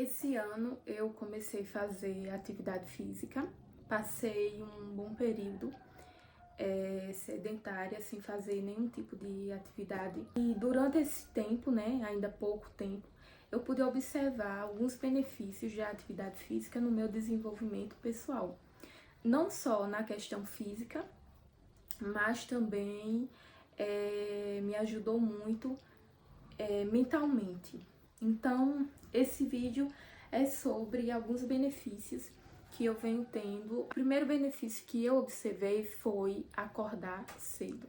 Esse ano eu comecei a fazer atividade física, passei um bom período sedentária, sem fazer nenhum tipo de atividade. E durante esse tempo, né, ainda pouco tempo, eu pude observar alguns benefícios da atividade física no meu desenvolvimento pessoal. Não só na questão física, mas também me ajudou muito mentalmente. Então, esse vídeo é sobre alguns benefícios que eu venho tendo. O primeiro benefício que eu observei foi acordar cedo.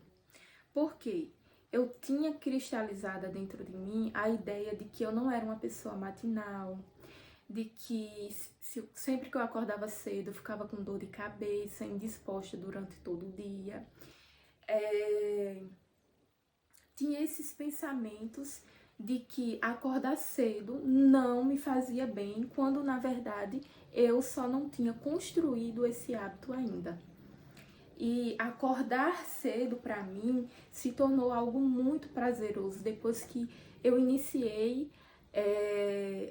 Por quê? Eu tinha cristalizada dentro de mim a ideia de que eu não era uma pessoa matinal, de que sempre que eu acordava cedo eu ficava com dor de cabeça, indisposta durante todo o dia. Tinha esses pensamentos de que acordar cedo não me fazia bem, quando na verdade eu só não tinha construído esse hábito ainda. E acordar cedo para mim se tornou algo muito prazeroso depois que eu iniciei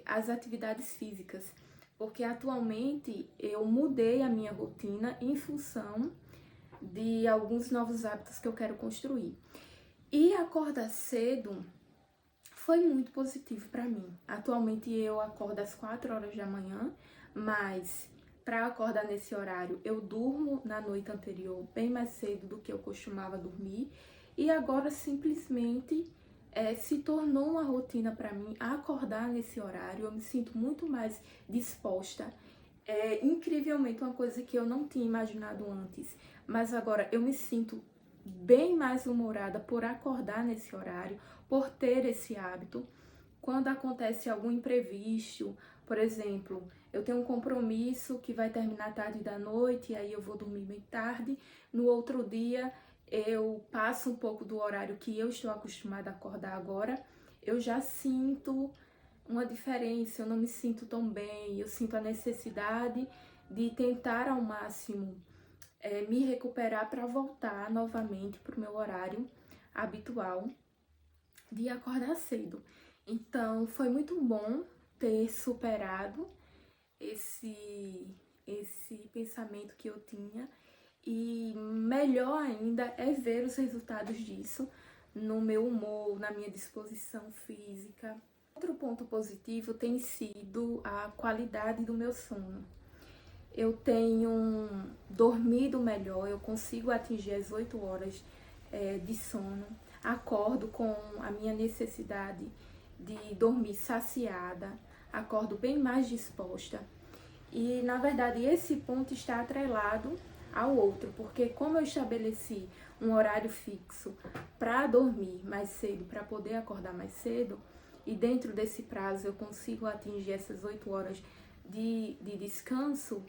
as atividades físicas, porque atualmente eu mudei a minha rotina em função de alguns novos hábitos que eu quero construir. E acordar cedo foi muito positivo para mim. Atualmente eu acordo às 4 horas da manhã, mas para acordar nesse horário eu durmo na noite anterior bem mais cedo do que eu costumava dormir, e agora simplesmente se tornou uma rotina para mim acordar nesse horário. Eu me sinto muito mais disposta. É incrivelmente uma coisa que eu não tinha imaginado antes, mas agora eu me sinto bem mais humorada por acordar nesse horário, por ter esse hábito. Quando acontece algum imprevisto, por exemplo, eu tenho um compromisso que vai terminar tarde da noite, e aí eu vou dormir bem tarde. No outro dia, eu passo um pouco do horário que eu estou acostumada a acordar agora, eu já sinto uma diferença, eu não me sinto tão bem, eu sinto a necessidade de tentar ao máximo me recuperar para voltar novamente para o meu horário habitual de acordar cedo. Então, foi muito bom ter superado esse pensamento que eu tinha, e melhor ainda é ver os resultados disso no meu humor, na minha disposição física. Outro ponto positivo tem sido a qualidade do meu sono. Eu tenho dormido melhor, eu consigo atingir as 8 horas de sono, acordo com a minha necessidade de dormir saciada, acordo bem mais disposta. E na verdade esse ponto está atrelado ao outro, porque como eu estabeleci um horário fixo para dormir mais cedo, para poder acordar mais cedo, e dentro desse prazo eu consigo atingir essas 8 horas de descanso,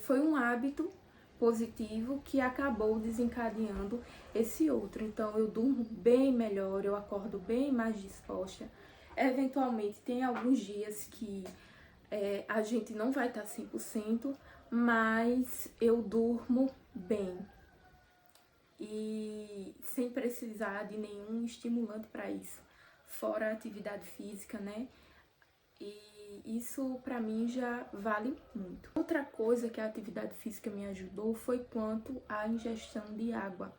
foi um hábito positivo que acabou desencadeando esse outro. Então eu durmo bem melhor, eu acordo bem mais disposta. Eventualmente tem alguns dias que a gente não vai estar 100%, mas eu durmo bem e sem precisar de nenhum estimulante para isso, fora a atividade física, né? E isso para mim já vale muito. Outra coisa que a atividade física me ajudou foi quanto à ingestão de água,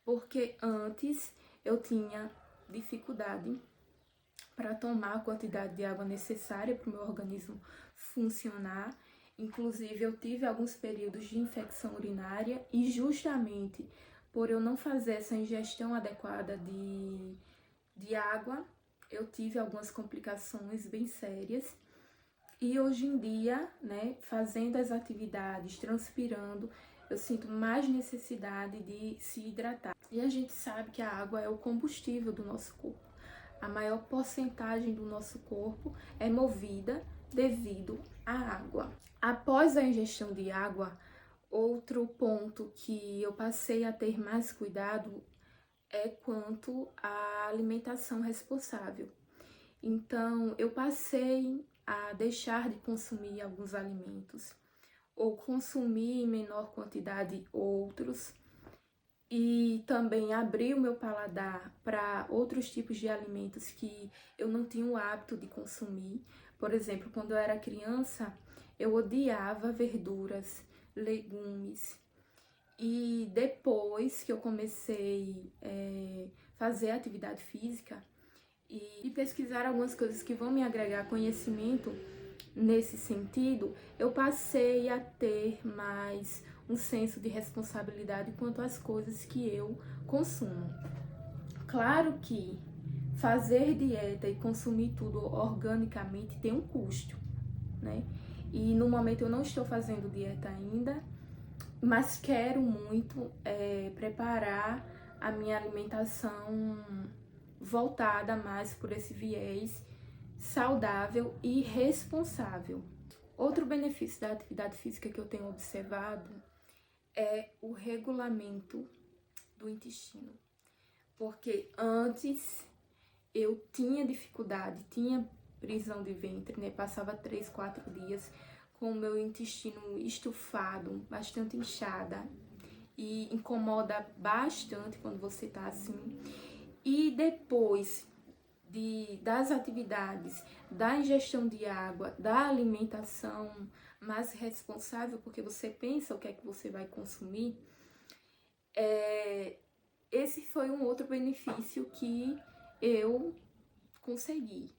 porque antes eu tinha dificuldade para tomar a quantidade de água necessária para o meu organismo funcionar. Inclusive, eu tive alguns períodos de infecção urinária, e justamente por eu não fazer essa ingestão adequada de água, eu tive algumas complicações bem sérias. E hoje em dia, né, fazendo as atividades, transpirando, eu sinto mais necessidade de se hidratar. E a gente sabe que a água é o combustível do nosso corpo. A maior porcentagem do nosso corpo é movida devido à água. Após a ingestão de água, outro ponto que eu passei a ter mais cuidado é quanto à alimentação responsável. Então, eu passei a deixar de consumir alguns alimentos, ou consumir em menor quantidade outros, e também abrir o meu paladar para outros tipos de alimentos que eu não tinha o hábito de consumir. Por exemplo, quando eu era criança, eu odiava verduras, legumes. E depois que eu comecei fazer atividade física e pesquisar algumas coisas que vão me agregar conhecimento nesse sentido, eu passei a ter mais um senso de responsabilidade quanto às coisas que eu consumo. Claro que fazer dieta e consumir tudo organicamente tem um custo, né? E no momento eu não estou fazendo dieta ainda, mas quero muito preparar a minha alimentação voltada mais por esse viés saudável e responsável. Outro benefício da atividade física que eu tenho observado é o regulamento do intestino. Porque antes eu tinha dificuldade, tinha prisão de ventre, né? Passava 3, 4 dias com o meu intestino estufado, bastante inchada, e incomoda bastante quando você tá assim. E depois das atividades, da ingestão de água, da alimentação mais responsável, porque você pensa o que é que você vai consumir, esse foi um outro benefício que eu consegui,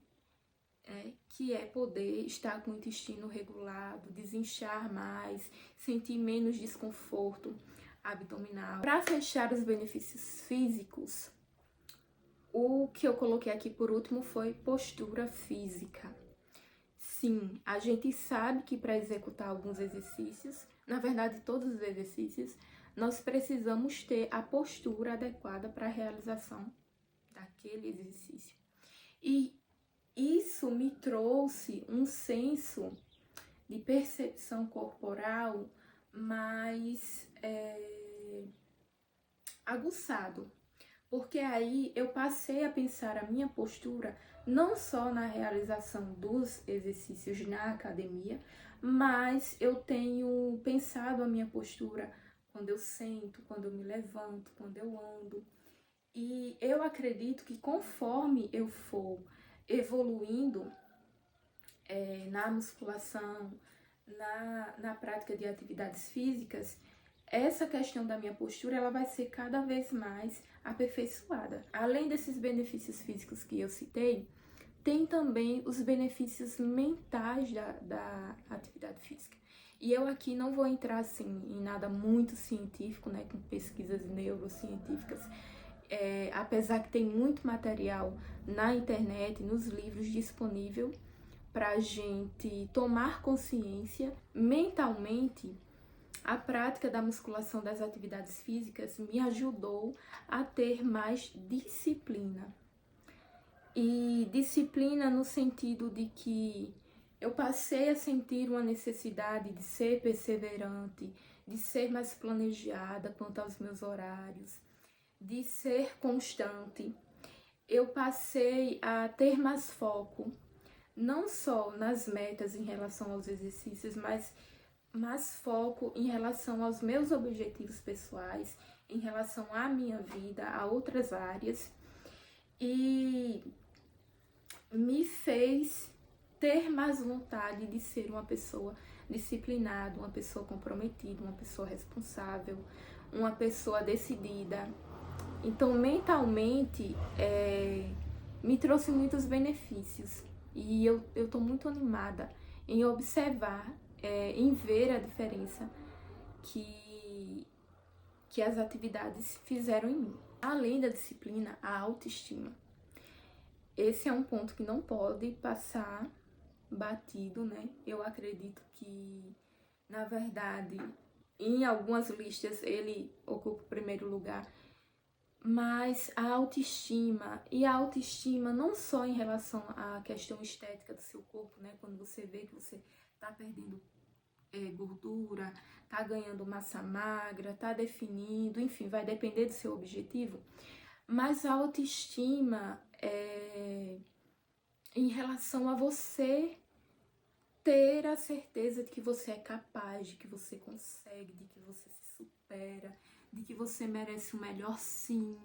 que é poder estar com o intestino regulado, desinchar mais, sentir menos desconforto abdominal. Para fechar os benefícios físicos, o que eu coloquei aqui por último foi postura física. Sim, a gente sabe que para executar alguns exercícios, na verdade todos os exercícios, nós precisamos ter a postura adequada para a realização daquele exercício. E isso me trouxe um senso de percepção corporal mais aguçado. Porque aí eu passei a pensar a minha postura não só na realização dos exercícios na academia, mas eu tenho pensado a minha postura quando eu sento, quando eu me levanto, quando eu ando. E eu acredito que conforme eu for evoluindo na musculação, na prática de atividades físicas, essa questão da minha postura ela vai ser cada vez mais aperfeiçoada. Além desses benefícios físicos que eu citei, tem também os benefícios mentais da atividade física. E eu aqui não vou entrar assim em nada muito científico, né, com pesquisas neurocientíficas, apesar que tem muito material na internet, nos livros disponível para a gente tomar consciência mentalmente. A prática da musculação, das atividades físicas, me ajudou a ter mais disciplina. E disciplina no sentido de que eu passei a sentir uma necessidade de ser perseverante, de ser mais planejada quanto aos meus horários, de ser constante. Eu passei a ter mais foco, não só nas metas em relação aos exercícios, mas mais foco em relação aos meus objetivos pessoais, em relação à minha vida, a outras áreas, e me fez ter mais vontade de ser uma pessoa disciplinada, uma pessoa comprometida, uma pessoa responsável, uma pessoa decidida. Então, mentalmente, me trouxe muitos benefícios e eu tô muito animada em observar, em ver a diferença que as atividades fizeram em mim. Além da disciplina, a autoestima. Esse é um ponto que não pode passar batido, né? Eu acredito que, na verdade, em algumas listas ele ocupa o primeiro lugar, mas a autoestima, e a autoestima não só em relação à questão estética do seu corpo, né? Quando você vê que você tá perdendo gordura, tá ganhando massa magra, tá definindo, enfim, vai depender do seu objetivo, mas a autoestima em relação a você ter a certeza de que você é capaz, de que você consegue, de que você se supera, de que você merece o melhor sim,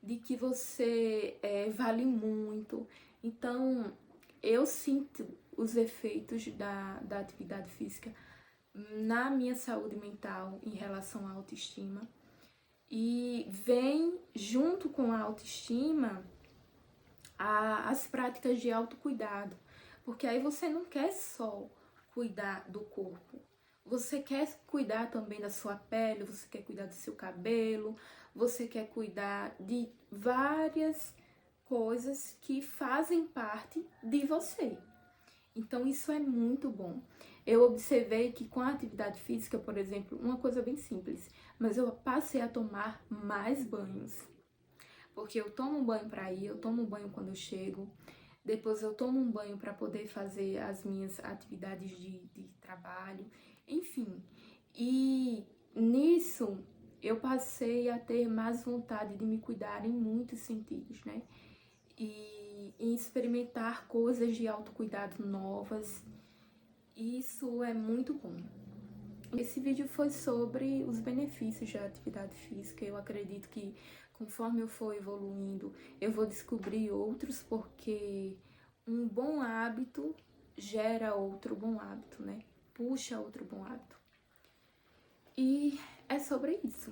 de que você vale muito. Então, eu sinto os efeitos da atividade física na minha saúde mental em relação à autoestima. E vem junto com a autoestima as práticas de autocuidado. Porque aí você não quer só cuidar do corpo, você quer cuidar também da sua pele, você quer cuidar do seu cabelo, você quer cuidar de várias coisas que fazem parte de você. Então isso é muito bom. Eu observei que com a atividade física, por exemplo, uma coisa bem simples, mas eu passei a tomar mais banhos. Porque eu tomo um banho para ir, eu tomo um banho quando eu chego, depois eu tomo um banho para poder fazer as minhas atividades de trabalho, enfim. E nisso eu passei a ter mais vontade de me cuidar em muitos sentidos, né? E em experimentar coisas de autocuidado novas. Isso é muito bom. Esse vídeo foi sobre os benefícios da atividade física. Eu acredito que conforme eu for evoluindo, eu vou descobrir outros, porque um bom hábito gera outro bom hábito, né? Puxa outro bom hábito. E é sobre isso.